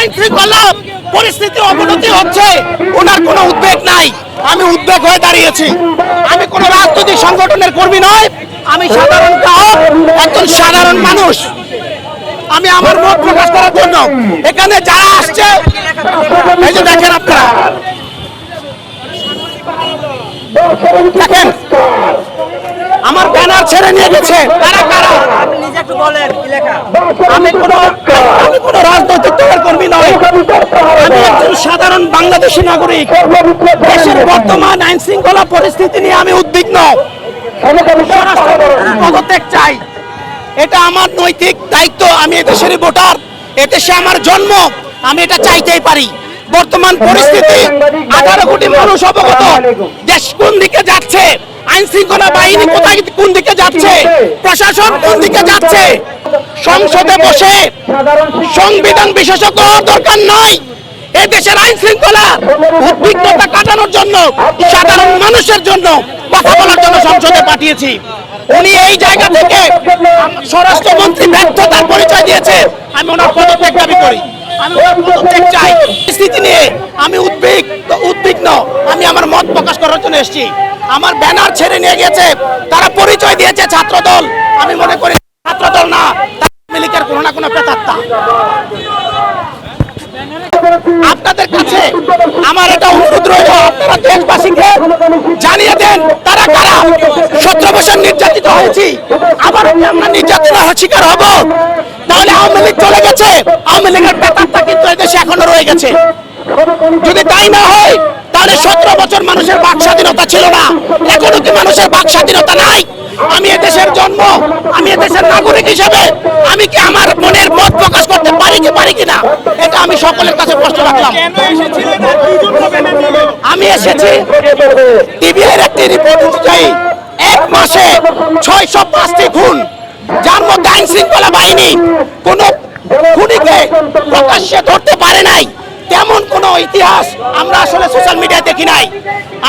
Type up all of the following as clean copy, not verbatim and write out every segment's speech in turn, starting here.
আইন শৃঙ্খলা পরিস্থিতি অবনতি হচ্ছে, ওনার কোনো উদ্বেগ নাই। আমি উদ্বেগ হয়ে দাঁড়িয়েছি। আমি কোনো রাজনৈতিক সংগঠনের কর্মী নয়, আমি সাধারণ গ্রাহক, একজন সাধারণ মানুষ। আমি আমার মত প্রকাশ করার জন্য এখানে যারা আসছে, এই যে দেখেন আপনারা, দেখেন আমার ব্যানার ছেড়ে নিয়ে গেছে। তারা কারা? আমি কোনো রাজনৈতিক দলের কর্মী নয়, আমি একজন সাধারণ বাংলাদেশী নাগরিক। দেশের বর্তমান আইন শৃঙ্খলা পরিস্থিতি নিয়ে আমি উদ্বিগ্ন, পদত্যাগ চাই। এটা আমার নৈতিক দায়িত্ব। আমি এদেশেরই ভোটার, এদেশে আমার জন্ম, আমি এটা চাইতেই পারি। বর্তমান পরিস্থিতি 18 কোটি মানুষ অবগত, দেশ কোন দিকে যাচ্ছে, আইন শৃঙ্খলা বাহিনী কোথায় কোন দিকে যাচ্ছে, প্রশাসন কোন দিকে যাচ্ছে। সংসদে বসে সংবিধান বিশেষজ্ঞ হওয়ার দরকার নাই। এই দেশের আইন শৃঙ্খলা উদ্বিগ্নতা কাটানোর জন্য, সাধারণ মানুষের জন্য কথা বলার জন্য সংসদে পাঠিয়েছি। উনি এই জায়গা থেকে স্বরাষ্ট্রমন্ত্রী ব্যর্থতার পরিচয় দিয়েছে। আমি ওনার পদত্যাগ দাবি করি। আমি পদত্যাগ চাই। পরিস্থিতি নিয়ে আমি উদ্বিগ্ন। আমি আমার মত প্রকাশ করার জন্য এসেছি। আমার ব্যানার ছেড়ে নিয়ে গেছে, তারা পরিচয় দিয়েছে ছাত্রদল। আমি মনে করি ছাত্রদল না, আওয়ামী লীগের কোনো না কোনো প্রেতাত্মা। আপনাদের কাছে আমার এটা অনুরোধ রইল, আপনারা দেশবাসীকে জানিয়ে দেন তারা কারা। 17 বছর নির্যাতিত হয়েছি, আবার আমরা নির্যাতনের শিকার হব। তাহলে আওয়ামী লীগ চলে গেছে, আওয়ামী লীগের প্রেতাত্মা কিন্তু এদেশে এখনো রয়ে গেছে। যদি তাই না হয়, তাহলে 17 বছর মানুষের বাক স্বাধীনতা ছিল না, এখনো কি মানুষের বাক স্বাধীনতা নাই? আমি এদেশের জন্ম, আমি এদেশের নাগরিক হিসেবে আমি কি আমার মনের মত প্রকাশ করতে পারি কিনা, এটা আমি সকলের কাছে প্রশ্ন রাখলাম। আমি এসেছি টিভির একটি রিপোর্ট অনুযায়ী 1 মাসে 605টি খুন, যার মধ্যে আইন শৃঙ্খলা বাহিনী কোন খুনিকে প্রকাশ্যে ধরতে পারে নাই। তেমন কোন ইতিহাস আমরা আসলে সোশ্যাল মিডিয়ায় দেখি নাই।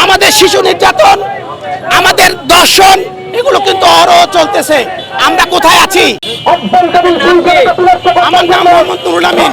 আমাদের শিশু নির্যাতন, আমাদের দর্শন, এগুলো কিন্তু অহরহ চলতেছে। আমরা কোথায় আছি? আমার নাম মোহাম্মদ নুরুল আমিন।